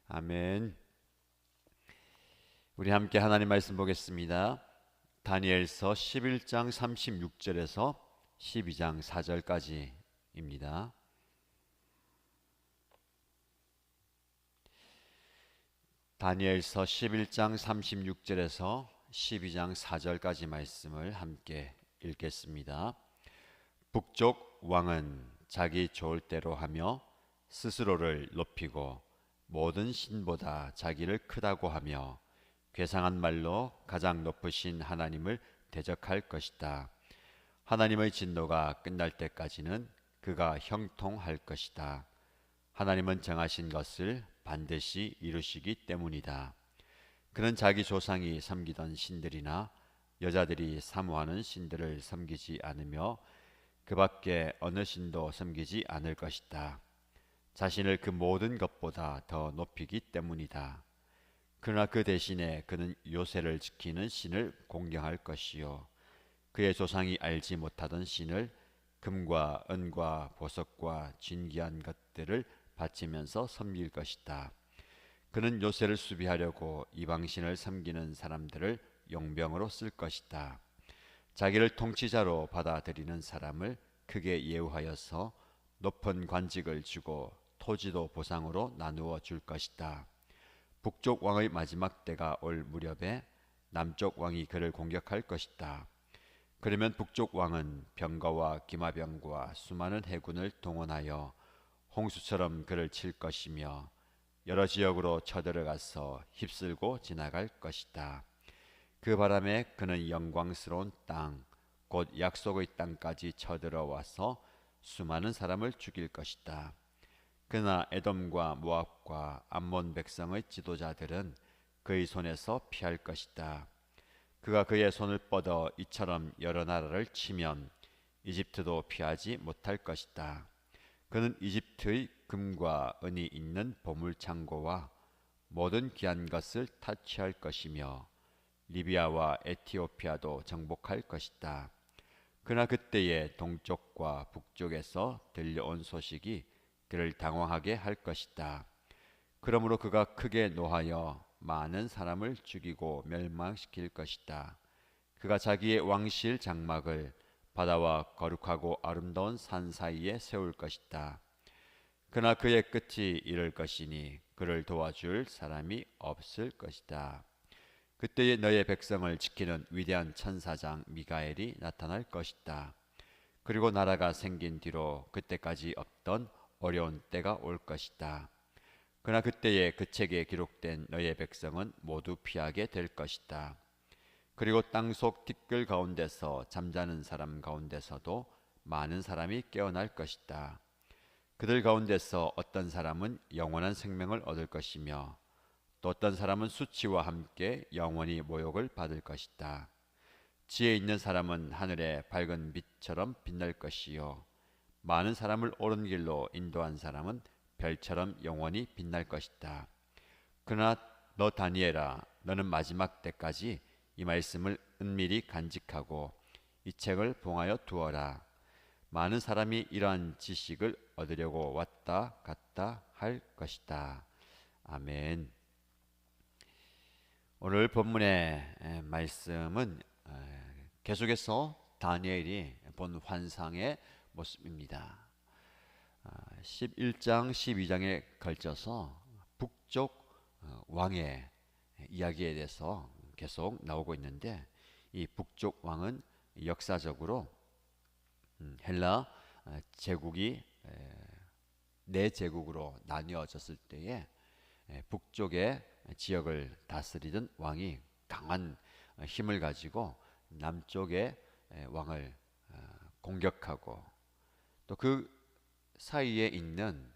아멘. 우리 함께 하나님 말씀 보겠습니다. 다니엘서 11장 36절에서 12장 4절까지입니다. 다니엘서 11장 36절에서 12장 4절까지 말씀을 함께 읽겠습니다. 북쪽 왕은 자기 좋을 대로 하며 스스로를 높이고 모든 신보다 자기를 크다고 하며 괴상한 말로 가장 높으신 하나님을 대적할 것이다. 하나님의 진노가 끝날 때까지는 그가 형통할 것이다. 하나님은 정하신 것을 반드시 이루시기 때문이다. 그는 자기 조상이 섬기던 신들이나 여자들이 사모하는 신들을 섬기지 않으며 그 밖에 어느 신도 섬기지 않을 것이다. 자신을 그 모든 것보다 더 높이기 때문이다. 그러나 그 대신에 그는 요새를 지키는 신을 공경할 것이요 그의 조상이 알지 못하던 신을 금과 은과 보석과 진귀한 것들을 바치면서 섬길 것이다. 그는 요새를 수비하려고 이방신을 섬기는 사람들을 용병으로 쓸 것이다. 자기를 통치자로 받아들이는 사람을 크게 예우하여서 높은 관직을 주고 토지도 보상으로 나누어 줄 것이다. 북쪽 왕의 마지막 때가 올 무렵에 남쪽 왕이 그를 공격할 것이다. 그러면 북쪽 왕은 병거와 기마병과 수많은 해군을 동원하여 홍수처럼 그를 칠 것이며 여러 지역으로 쳐들어가서 휩쓸고 지나갈 것이다. 그 바람에 그는 영광스러운 땅, 곧 약속의 땅까지 쳐들어와서 수많은 사람을 죽일 것이다. 그러나 에돔과 모압과 암몬 백성의 지도자들은 그의 손에서 피할 것이다. 그가 그의 손을 뻗어 이처럼 여러 나라를 치면 이집트도 피하지 못할 것이다. 그는 이집트의 금과 은이 있는 보물창고와 모든 귀한 것을 타취할 것이며 리비아와 에티오피아도 정복할 것이다. 그러나 그때에 동쪽과 북쪽에서 들려온 소식이 그를 당황하게 할 것이다. 그러므로 그가 크게 노하여 많은 사람을 죽이고 멸망시킬 것이다. 그가 자기의 왕실 장막을 바다와 거룩하고 아름다운 산 사이에 세울 것이다. 그러나 그의 끝이 이를 것이니 그를 도와줄 사람이 없을 것이다. 그때에 너의 백성을 지키는 위대한 천사장 미가엘이 나타날 것이다. 그리고 나라가 생긴 뒤로 그때까지 없던 어려운 때가 올 것이다. 그러나 그때에 그 책에 기록된 너의 백성은 모두 피하게 될 것이다. 그리고 땅속 티끌 가운데서 잠자는 사람 가운데서도 많은 사람이 깨어날 것이다. 그들 가운데서 어떤 사람은 영원한 생명을 얻을 것이며 또 어떤 사람은 수치와 함께 영원히 모욕을 받을 것이다. 지혜 있는 사람은 하늘의 밝은 빛처럼 빛날 것이요 많은 사람을 옳은 길로 인도한 사람은 별처럼 영원히 빛날 것이다. 그러나 너 다니엘아, 너는 마지막 때까지 이 말씀을 은밀히 간직하고 이 책을 봉하여 두어라. 많은 사람이 이러한 지식을 얻으려고 왔다 갔다 할 것이다. 아멘. 오늘 본문의 말씀은 계속해서 다니엘이 본 환상의 모습입니다. 11장, 12장에 걸쳐서 북쪽 왕의 이야기에 대해서 계속 나오고 있는데 이 북쪽 왕은 역사적으로 헬라 제국이 네 제국으로 나뉘어졌을 때에 북쪽의 지역을 다스리던 왕이 강한 힘을 가지고 남쪽의 왕을 공격하고 또 그 사이에 있는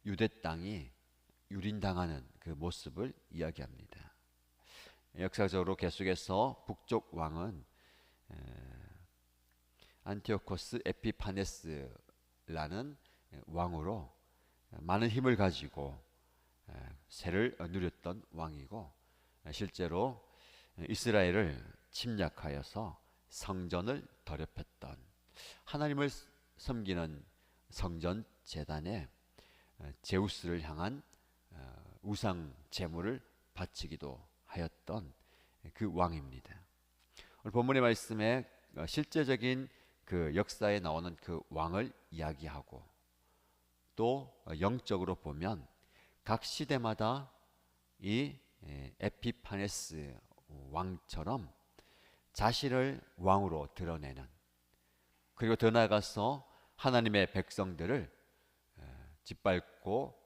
유대 땅이 유린당하는 그 모습을 이야기합니다. 역사적으로 계속해서 북쪽 왕은 안티오코스 에피파네스라는 왕으로 많은 힘을 가지고 세를 누렸던 왕이고 실제로 이스라엘을 침략하여서 성전을 더럽혔던 하나님을 섬기는 성전 제단에 제우스를 향한 우상 제물을 바치기도 하였던 그 왕입니다. 오늘 본문의 말씀에 실제적인 그 역사에 나오는 그 왕을 이야기하고 또 영적으로 보면 각 시대마다 이 에피파네스 왕처럼 자신을 왕으로 드러내는, 그리고 더 나아가서 하나님의 백성들을 짓밟고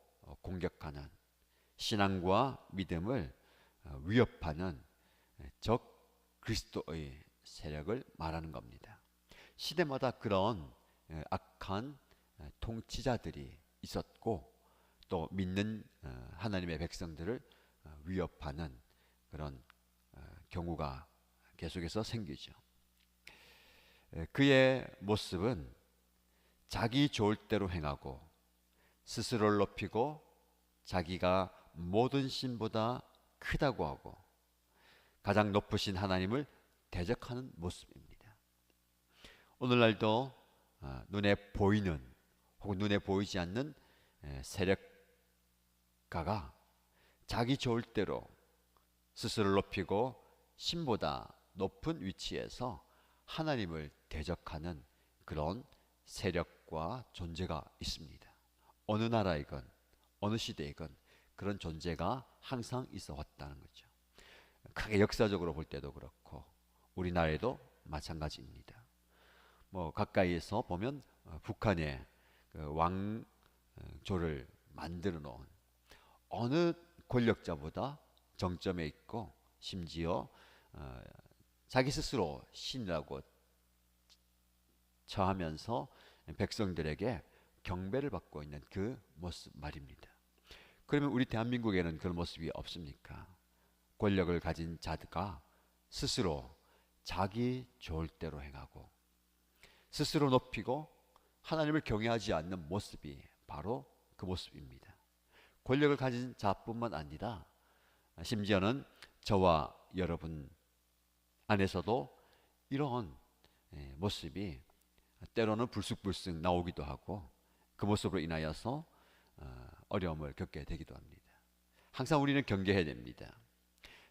공격하는, 신앙과 믿음을 위협하는 적 그리스도의 세력을 말하는 겁니다. 시대마다 그런 악한 통치자들이 있었고 또 믿는 하나님의 백성들을 위협하는 그런 경우가 계속해서 생기죠. 그의 모습은 자기 좋을 대로 행하고 스스로를 높이고 자기가 모든 신보다 크다고 하고 가장 높으신 하나님을 대적하는 모습입니다. 오늘날도 눈에 보이는 혹은 눈에 보이지 않는 세력가가 자기 좋을 대로 스스로를 높이고 신보다 높은 위치에서 하나님을 대적하는 그런 세력과 존재가 있습니다. 어느 나라이건 어느 시대이건 그런 존재가 항상 있어 왔다는 거죠. 크게 역사적으로 볼 때도 그렇고 우리나라에도 마찬가지입니다. 가까이에서 보면 북한의 그 왕조를 만들어 놓은 어느 권력자보다 정점에 있고 심지어 자기 스스로 신이라고 처하면서 백성들에게 경배를 받고 있는 그 모습 말입니다. 그러면 우리 대한민국에는 그런 모습이 없습니까? 권력을 가진 자가 스스로 자기 좋을 대로 행하고 스스로 높이고 하나님을 경외하지 않는 모습이 바로 그 모습입니다. 권력을 가진 자뿐만 아니라 심지어는 저와 여러분 안에서도 이런 모습이 때로는 불쑥불쑥 나오기도 하고 그 모습으로 인하여서 어려움을 겪게 되기도 합니다. 항상 우리는 경계해야 됩니다.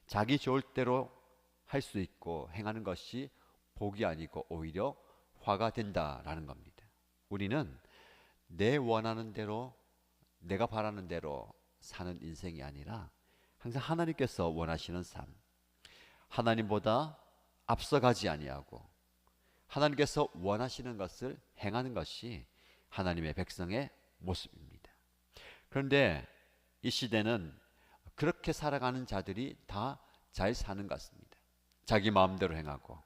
자기 좋을 대로 할 수 있고 행하는 것이 복이 아니고 오히려 화가 된다라는 겁니다. 우리는 내 원하는 대로 내가 바라는 대로 사는 인생이 아니라 항상 하나님께서 원하시는 삶, 하나님보다 앞서가지 아니하고 하나님께서 원하시는 것을 행하는 것이 하나님의 백성의 모습입니다. 그런데 이 시대는 그렇게 살아가는 자들이 다 잘 사는 것 같습니다. 자기 마음대로 행하고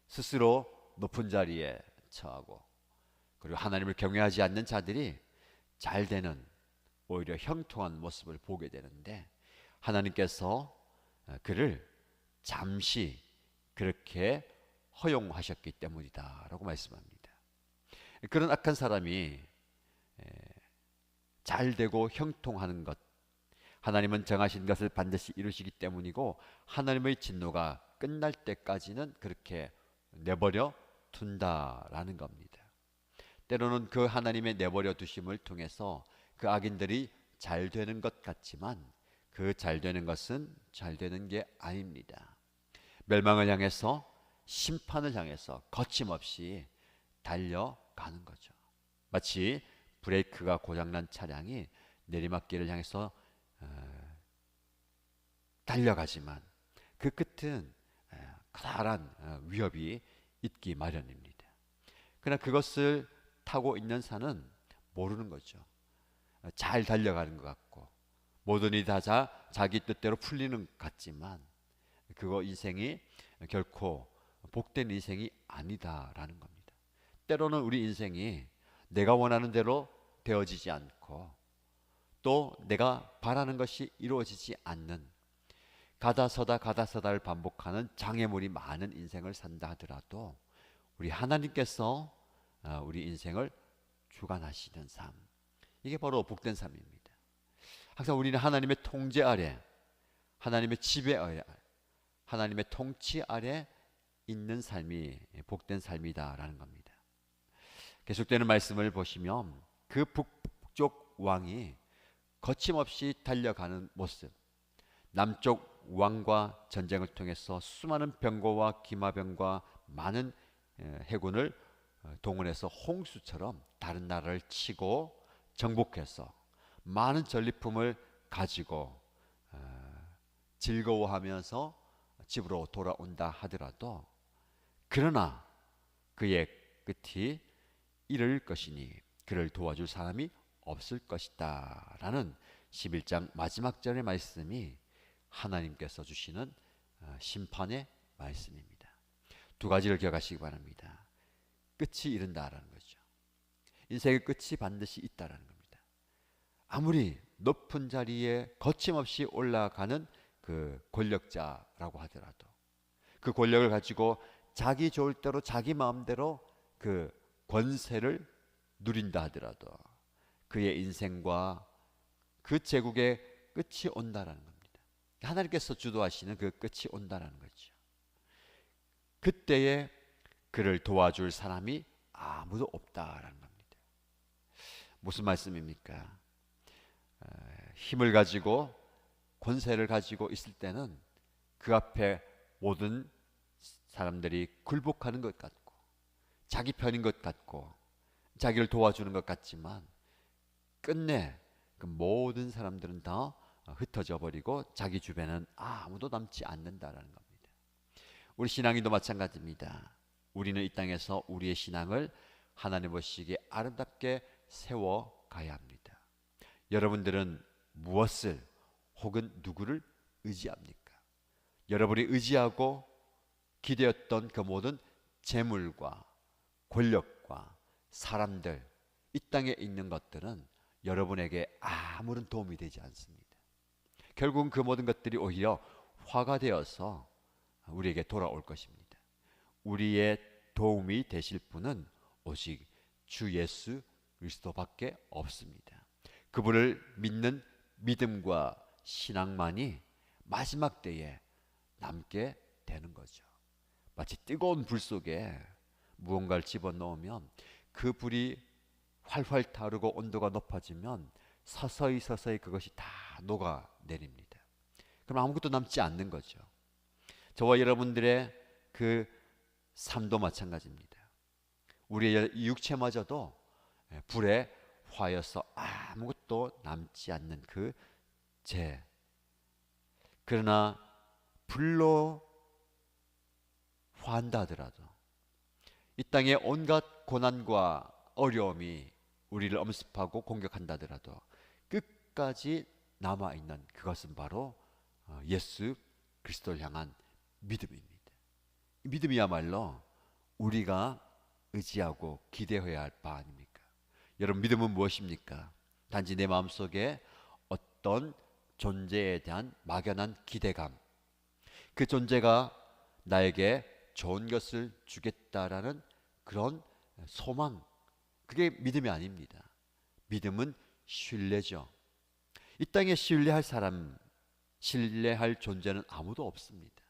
스스로 높은 자리에 처하고 그리고 하나님을 경외하지 않는 자들이 잘 되는, 오히려 형통한 모습을 보게 되는데 하나님께서 그를 잠시 그렇게 허용하셨기 때문이다 라고 말씀합니다. 그런 악한 사람이 잘 되고 형통하는 것, 하나님은 정하신 것을 반드시 이루시기 때문이고 하나님의 진노가 끝날 때까지는 그렇게 내버려 둔다라는 겁니다. 때로는 그 하나님의 내버려 두심을 통해서 그 악인들이 잘 되는 것 같지만 그 잘 되는 것은 잘 되는 게 아닙니다. 멸망을 향해서, 심판을 향해서 거침없이 달려가는 거죠. 마치 브레이크가 고장난 차량이 내리막길을 향해서 달려가지만 그 끝은 커다란 위협이 있기 마련입니다. 그러나 그것을 타고 있는 사는 모르는 거죠. 잘 달려가는 것 같고 모든 일이 다 자기 뜻대로 풀리는 것 같지만 그거 인생이 결코 복된 인생이 아니다라는 겁니다. 때로는 우리 인생이 내가 원하는 대로 되어지지 않고 또 내가 바라는 것이 이루어지지 않는, 가다서다를 반복하는 장애물이 많은 인생을 산다 하더라도 우리 하나님께서 우리 인생을 주관하시는 삶, 이게 바로 복된 삶입니다. 항상 우리는 하나님의 통제 아래, 하나님의 지배 아래, 하나님의 통치 아래 있는 삶이 복된 삶이다라는 겁니다. 계속되는 말씀을 보시면 그 북쪽 왕이 거침없이 달려가는 모습, 남쪽 왕과 전쟁을 통해서 수많은 병거와 기마병과 많은 해군을 동원해서 홍수처럼 다른 나라를 치고 정복해서 많은 전리품을 가지고 즐거워하면서 집으로 돌아온다 하더라도, 그러나 그의 끝이 이를 것이니 그를 도와줄 사람이 없을 것이다 라는 11장 마지막 절의 말씀이 하나님께서 주시는 심판의 말씀입니다. 두 가지를 기억하시기 바랍니다. 끝이 이른다라는 거죠. 인생의 끝이 반드시 있다라는 겁니다. 아무리 높은 자리에 거침없이 올라가는 그 권력자라고 하더라도, 그 권력을 가지고 자기 좋을 대로 자기 마음대로 그 권세를 누린다 하더라도 그의 인생과 그 제국의 끝이 온다라는 겁니다. 하나님께서 주도하시는 그 끝이 온다라는 거죠. 그때에 그를 도와줄 사람이 아무도 없다라는 겁니다. 무슨 말씀입니까? 힘을 가지고 권세를 가지고 있을 때는 그 앞에 모든 사람들이 굴복하는 것 같고 자기 편인 것 같고 자기를 도와주는 것 같지만, 끝내 그 모든 사람들은 다 흩어져 버리고 자기 주변은 아무도 남지 않는다라는 겁니다. 우리 신앙인도 마찬가지입니다. 우리는 이 땅에서 우리의 신앙을 하나님 보시기에 아름답게 세워가야 합니다. 여러분들은 무엇을 혹은 누구를 의지합니까? 여러분이 의지하고 기대었던 그 모든 재물과 권력과 사람들, 이 땅에 있는 것들은 여러분에게 아무런 도움이 되지 않습니다. 결국은 그 모든 것들이 오히려 화가 되어서 우리에게 돌아올 것입니다. 우리의 도움이 되실 분은 오직 주 예수 그리스도밖에 없습니다. 그분을 믿는 믿음과 신앙만이 마지막 때에 남게 되는 거죠. 마치 뜨거운 불 속에 무언가를 집어넣으면 그 불이 활활 타오르고 온도가 높아지면 서서히 그것이 다 녹아내립니다. 그럼 아무것도 남지 않는 거죠. 저와 여러분들의 그 삶도 마찬가지입니다. 우리의 육체마저도 불에 화여서 아무것도 남지 않는 그 죄. 그러나 불로 화한다 하더라도 이 땅의 온갖 고난과 어려움이 우리를 엄습하고 공격한다 하더라도 끝까지 남아있는 그것은 바로 예수 그리스도를 향한 믿음입니다. 믿음이야말로 우리가 의지하고 기대해야 할 바 아닙니까? 여러분, 믿음은 무엇입니까? 단지 내 마음속에 어떤 존재에 대한 막연한 기대감, 그 존재가 나에게 좋은 것을 주겠다라는 그런 소망, 그게 믿음이 아닙니다. 믿음은 신뢰죠. 이 땅에 신뢰할 사람, 신뢰할 존재는 아무도 없습니다.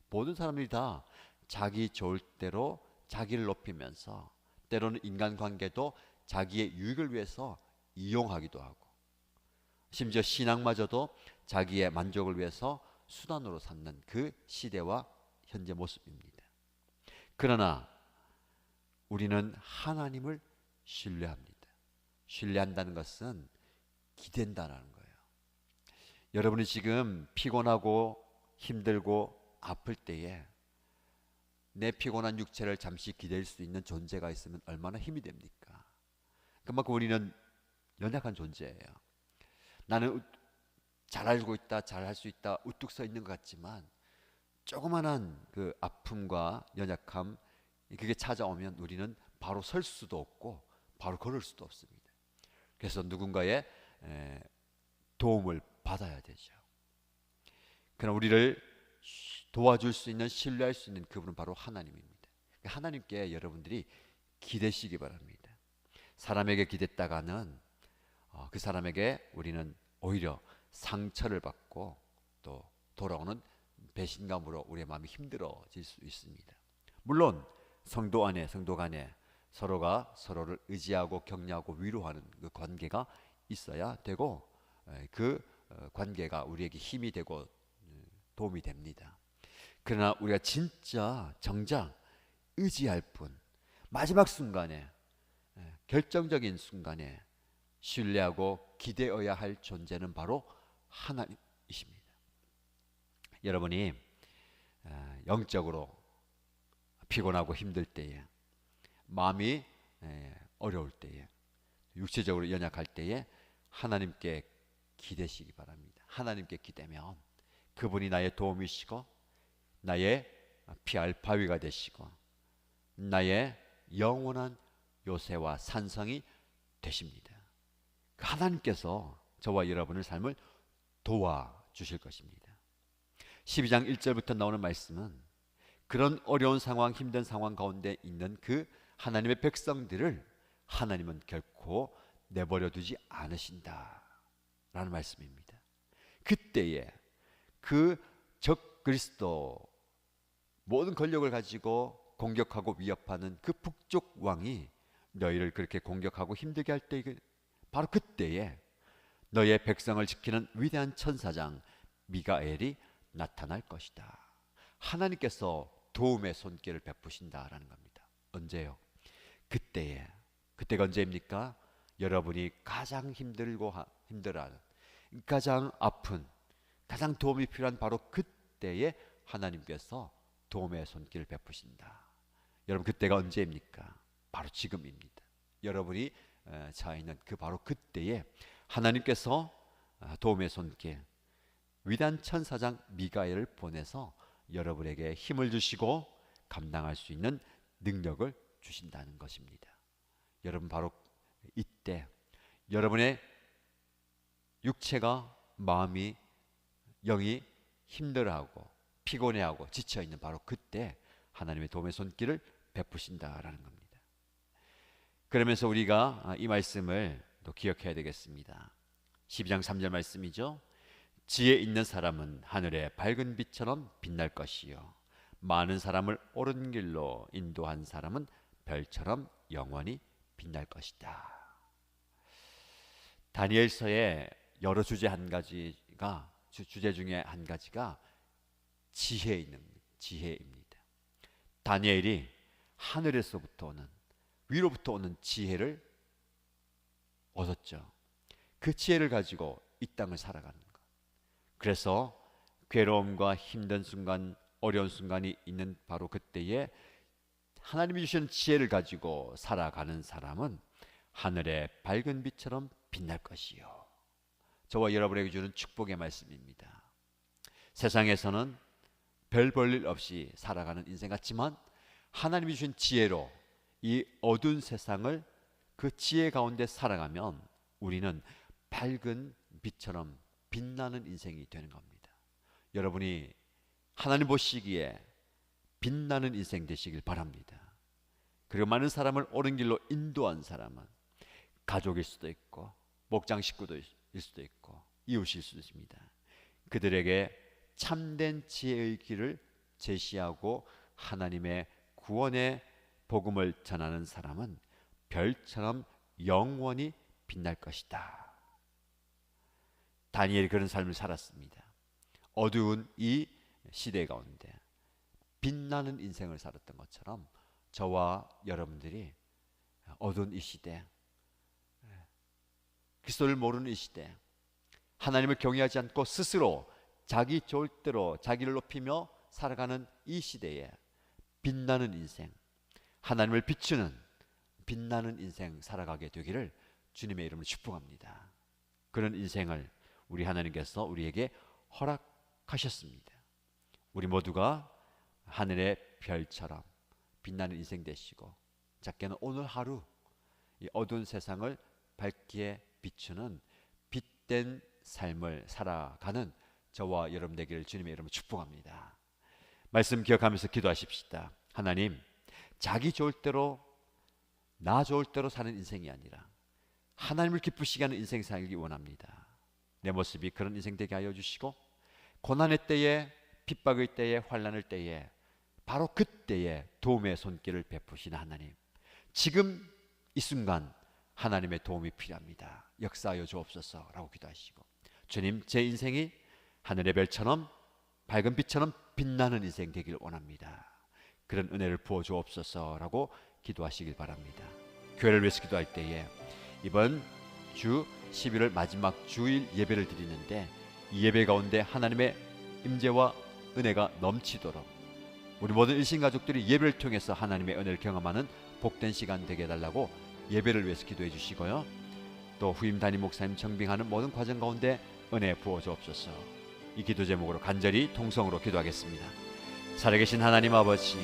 모든 사람들이 다 자기 좋을 대로 자기를 높이면서 때로는 인간관계도 자기의 유익을 위해서 이용하기도 하고, 심지어 신앙마저도 자기의 만족을 위해서 수단으로 삼는 그 시대와 현재 모습입니다. 그러나 우리는 하나님을 신뢰합니다. 신뢰한다는 것은 기댄다는 거예요. 여러분이 지금 피곤하고 힘들고 아플 때에 내 피곤한 육체를 잠시 기댈 수 있는 존재가 있으면 얼마나 힘이 됩니까? 그만큼 우리는 연약한 존재예요. 나는 잘 알고 있다, 잘 할 수 있다, 우뚝 서 있는 것 같지만 조그만한 그 아픔과 연약함, 그게 찾아오면 우리는 바로 설 수도 없고 바로 걸을 수도 없습니다. 그래서 누군가의 도움을 받아야 되죠. 그러나 우리를 도와줄 수 있는, 신뢰할 수 있는 그분은 바로 하나님입니다. 하나님께 여러분들이 기대시기 바랍니다. 사람에게 기댔다가는 그 사람에게 우리는 오히려 상처를 받고 또 돌아오는 배신감으로 우리의 마음이 힘들어질 수 있습니다. 물론 성도 간에 서로가 서로를 의지하고 격려하고 위로하는 그 관계가 있어야 되고, 그 관계가 우리에게 힘이 되고 도움이 됩니다. 그러나 우리가 진짜 정작 의지할 분, 마지막 순간에, 결정적인 순간에 신뢰하고 기대어야 할 존재는 바로 하나님이십니다. 여러분이 영적으로 피곤하고 힘들 때에, 마음이 어려울 때에, 육체적으로 연약할 때에 하나님께 기대시기 바랍니다. 하나님께 기대면 그분이 나의 도움이시고 나의 피할 바위가 되시고 나의 영원한 요새와 산성이 되십니다. 하나님께서 저와 여러분의 삶을 도와주실 것입니다. 12장 1절부터 나오는 말씀은 그런 어려운 상황, 힘든 상황 가운데 있는 그 하나님의 백성들을 하나님은 결코 내버려 두지 않으신다 라는 말씀입니다. 그때에 그 적 그리스도, 모든 권력을 가지고 공격하고 위협하는 그 북쪽 왕이 너희를 그렇게 공격하고 힘들게 할 때, 바로 그때에 너의 백성을 지키는 위대한 천사장 미가엘이 나타날 것이다. 하나님께서 도움의 손길을 베푸신다라는 겁니다. 언제요? 그때에. 그때가 언제입니까? 여러분이 가장 힘들어하는, 가장 아픈, 가장 도움이 필요한 바로 그때에 하나님께서 도움의 손길을 베푸신다. 여러분, 그때가 언제입니까? 바로 지금입니다. 여러분이 처해 있는 그 바로 그때에 하나님께서 도움의 손길, 위대한 천사장 미가엘을 보내서 여러분에게 힘을 주시고 감당할 수 있는 능력을 주신다는 것입니다. 여러분, 바로 이때 여러분의 육체가, 마음이, 영이 힘들어하고 피곤해하고 지쳐있는 바로 그때 하나님의 도움의 손길을 베푸신다라는 겁니다. 그러면서 우리가 이 말씀을 또 기억해야 되겠습니다. 12장 3절 말씀이죠. 지혜 있는 사람은 하늘의 밝은 빛처럼 빛날 것이요 많은 사람을 옳은 길로 인도한 사람은 별처럼 영원히 빛날 것이다. 다니엘서의 여러 주제 중에 한 가지가 지혜입니다. 다니엘이 하늘에서부터 오는, 위로부터 오는 지혜를 얻었죠. 그 지혜를 가지고 이 땅을 살아가는 것. 그래서 괴로움과 힘든 순간, 어려운 순간이 있는 바로 그때에 하나님이 주시는 지혜를 가지고 살아가는 사람은 하늘의 밝은 빛처럼 빛날 것이요. 저와 여러분에게 주는 축복의 말씀입니다. 세상에서는 별 볼 일 없이 살아가는 인생 같지만 하나님이 주신 지혜로 이 어두운 세상을 그 지혜 가운데 살아가면 우리는 밝은 빛처럼 빛나는 인생이 되는 겁니다. 여러분이 하나님 보시기에 빛나는 인생 되시길 바랍니다. 그리고 많은 사람을 옳은 길로 인도한 사람은 가족일 수도 있고 목장 식구일 수도 있고 이웃일 수도 있습니다. 그들에게 참된 지혜의 길을 제시하고 하나님의 구원의 복음을 전하는 사람은 별처럼 영원히 빛날 것이다. 다니엘이 그런 삶을 살았습니다. 어두운 이 시대 가운데 빛나는 인생을 살았던 것처럼 저와 여러분들이 어두운 이 시대, 그리스도를 모르는 이 시대, 하나님을 경외하지 않고 스스로 자기 좋을 대로 자기를 높이며 살아가는 이 시대에 빛나는 인생, 하나님을 비추는 빛나는 인생 살아가게 되기를 주님의 이름으로 축복합니다. 그런 인생을 우리 하나님께서 우리에게 허락하셨습니다. 우리 모두가 하늘의 별처럼 빛나는 인생 되시고, 작게는 오늘 하루 이 어두운 세상을 밝게 비추는 빛된 삶을 살아가는 저와 여러분 되기를 주님의 이름으로 축복합니다. 말씀 기억하면서 기도하십시다. 하나님, 자기 좋을 대로, 나 좋을 대로 사는 인생이 아니라 하나님을 기쁘시게 하는 인생 살기 원합니다. 내 모습이 그런 인생 되게 하여 주시고, 고난의 때에, 핍박의 때에, 환난의 때에 바로 그때에 도움의 손길을 베푸시는 하나님, 지금 이 순간 하나님의 도움이 필요합니다. 역사하여 주옵소서라고 기도하시고, 주님, 제 인생이 하늘의 별처럼 밝은 빛처럼 빛나는 인생 되길 원합니다. 그런 은혜를 부어주옵소서라고 기도하시길 바랍니다. 교회를 위해서 기도할 때에 이번 주 11월 마지막 주일 예배를 드리는데 이 예배 가운데 하나님의 임재와 은혜가 넘치도록 우리 모든 일신가족들이 예배를 통해서 하나님의 은혜를 경험하는 복된 시간 되게 해달라고 예배를 위해서 기도해 주시고요. 또 후임 담임 목사님 청빙하는 모든 과정 가운데 은혜 부어주옵소서. 이 기도 제목으로 간절히 통성으로 기도하겠습니다. 살아계신 하나님 아버지,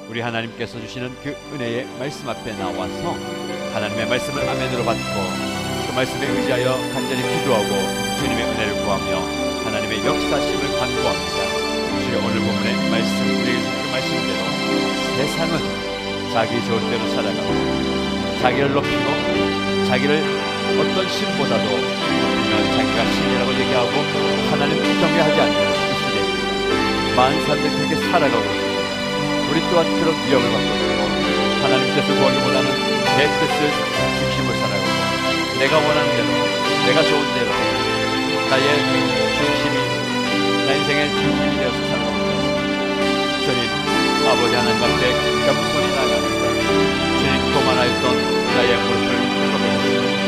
우리 하나님께서 주시는 그 은혜의 말씀 앞에 나와서 하나님의 말씀을 아멘으로 받고 그 말씀에 의지하여 간절히 기도하고 주님의 은혜를 구하며 하나님의 역사심을 간구합니다. 주의 오늘 본문의 말씀, 우리에게 주신 그 말씀대로 세상은 자기 좋은 대로 살아가고 자기를 높이고 자기를 어떤 신보다도 높이면 자기가 신이라고 얘기하고 하나님 경외하지 않는 이 시대입니다. 많은 사람들이 그렇게 살아가고 있습니다. 우리 또한 그런 위험을 받고 있고 하나님께서 구하기보다는 내 뜻을 중심으로 살아가고 내가 원하는 대로, 내가 좋은 대로 나의 중심이, 나 인생의 중심이 되어서 살아가고 있습니다. 주님, 아버지 하나님 앞에 겸손히 나아갑니다. 주님, 교만하였던 나의 무릎을 꿇어주시고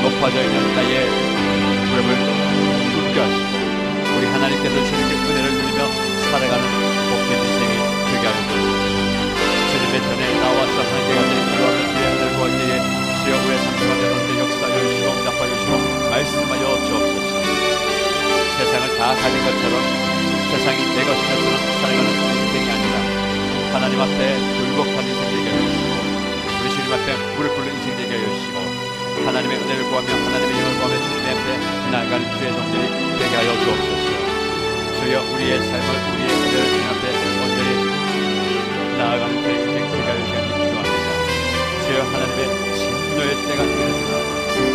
높아져 있는 나의 무릎을 꿇게 하시고 우리 하나님께서 주님의 은혜를 누리며 살아가는 복된 인생이 되게 하여 주옵소서. 주님의 전에 나와서 하나님께 간절히 기도하며 주의 은혜를 구할 때에 주여 우리의 삶 가운데 역사하여 주시고 응답하여 주시고 말씀하여 주옵소서. 세상을 다 가진 것처럼 세상이 내 것인 것처럼 살아가는 인생이 아니라 하나님 앞에 굴복한 인생 되게 하여 주시고 우리 주님 앞에 무릎 꿇는 인생 되게 하여 주시고 하나님의 은혜를 구하며 하나님의 영을 구하며 주님의 앞에 나아가는 주의 종들이 되게 하여 주옵소서. 주여 우리의 삶을 우리의 은혜를 주님 앞에 온전히 나아가는 주의 인생 되게 하여 주시기를 기도합니다. 주여 하나님의 진노의 때가 되었으나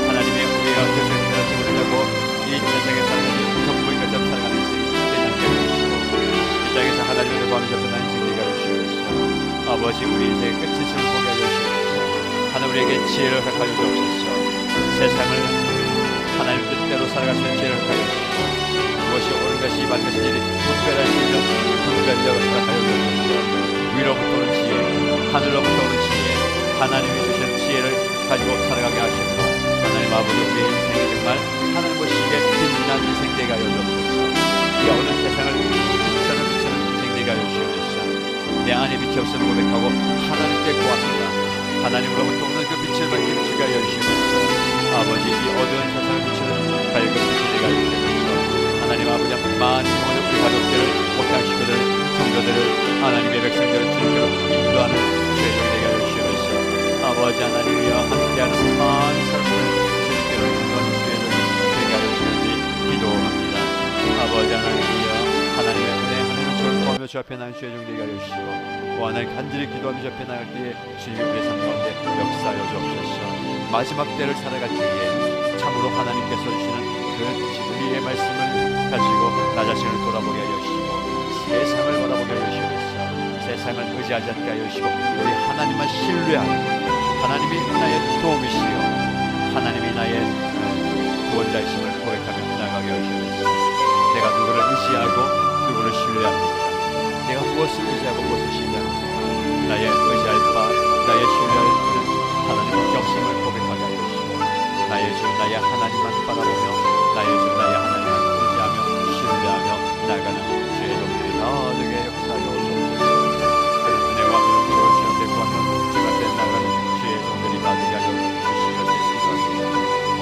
하나님의 우리가 그것을 깨닫지 못하고 이 세상에 살아가는 전부인 것처럼 살아가는 인생이 되게 하여 주시고 이 땅에서 하나님의 구하며 접근하는 인생 되게 하여 주시옵소서. 아버지 우리 인생의 끝이심을 보게 하여 주시옵소서. 하나님 우리에게 지혜를 허락하여 주옵소서. 세상을 하나님 뜻대로 살아갈 수 있는 지혜를 허락하여 주시고 무엇이 옳은 것이 바른 것인지 분별할 수 있는 분별력을 허락하여 주옵소서. 위로부터 오는 지혜, 하늘로부터 오는 지혜, 하나님이 주신 지혜를 가지고 살아가게 하시고 하나님 아버지 우리의 인생이 정말 하늘 보시기에 빛난 인생 되게 하여 주옵소서. 이 어느 세상을 빛처럼 비추는 인생 되게 하여 주옵소서. 내 안에 빛이 없음을 고백하고 하나님께 구합니다. 하나님으로부터 오는 그 빛을 밝게 비추게 하여 주시옵소서. 아버지 이 어두운 세상을 비추는 밝은 빛이 되게 하여 주시옵소서. 하나님 아버지 많은 모든 우리 가족들을 목장 식구들 성도들을 하나님의 백성들을 주님께로 인도하는 죄종 되게 하여 주시옵소서. 아버지 하나님이여 함께하는 많은 사람들을 주님께로 인도하는 죄종이 되게 하여 주시옵소서. 기도합니다. 아버지 하나님이여 하나님의 은혜 하나님을 절구하며 주 앞에 나는 죄종 되게 하여 주시고 또 하나님 간절히 기도하며 주 앞에 나갈 때에 주님이 우리의 삶 가운데 역사하여 주옵소서. 마지막 때를 살아갈 때에 참으로 하나님께서 주시는 그 진리의 말씀을 가지고 나 자신을 돌아보게 하여 주시고 세상을 바라보게 하여 주시옵소서. 세상을 의지하지 않게 하여 주시고 우리 하나님만 신뢰하고 하나님이 나의 도움이시여 하나님이 나의 구원자이심을 고백하며 나아가게 하여 주시옵소서. 내가 누구를 의지하고 누구를 신뢰합니까? 내가 무엇을 의지하고 무엇을 신뢰합니까? 나의 의지할 바 나의 신뢰할 바 하나님밖에 없음을 고백하게 하여 주시고 나의 주 나의 하나님만 바라보며 나의 주 나의 하나님만 의지하며 신뢰하며 나아가는 주의 종들이 나에게 역사하여 주옵소서. 그런 은혜와 그런 주의 대구하며 주 앞에 나아가는 주의 종들이 나에게 하여 주시기를 기도합니다.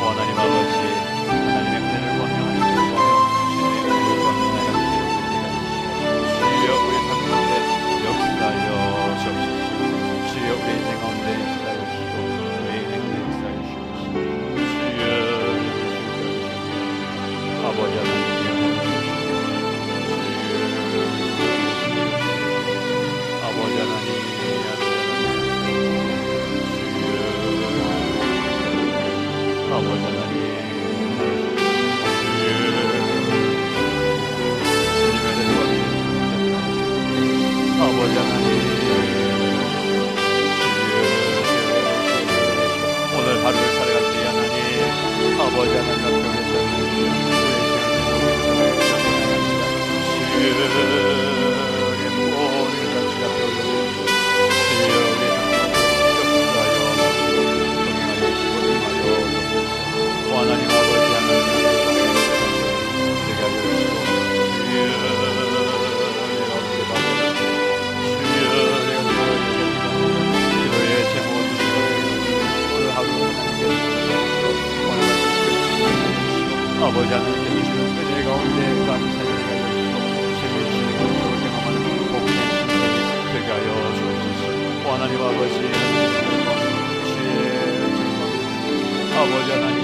하나님 아버지 하나님의 은혜를 구하며 하나님을 구하며 주의 은혜를 구하며 나아가는 주의 종들이 주시고 주여 우리 삶 가운데 역사하여 주옵소서. 주여 우리 인생 가운데 역사하여 주시고 아버지 모든 것 주님 앞에 올려드립니다. 주여 우리의 성령을 동행하여 주시고 임하여 주옵소서. 오 하나님 아버지 하나님 되게 하여 주시고 주여 내가 어떻게 받아요 주여 내가 기도의 제목을 주시고 오늘 하루 하나님께 아버지 하나님께 주시는 은혜 가운데 감사히 여겨주시고 주님이 주시는 것으로 경험하는 복된 신령이 되게 하여 주옵소서. 오 하나님 아버지 주의 아버지 하나님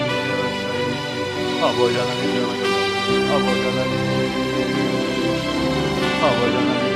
아버지 하나님 아버지 하나님 아버지 하나님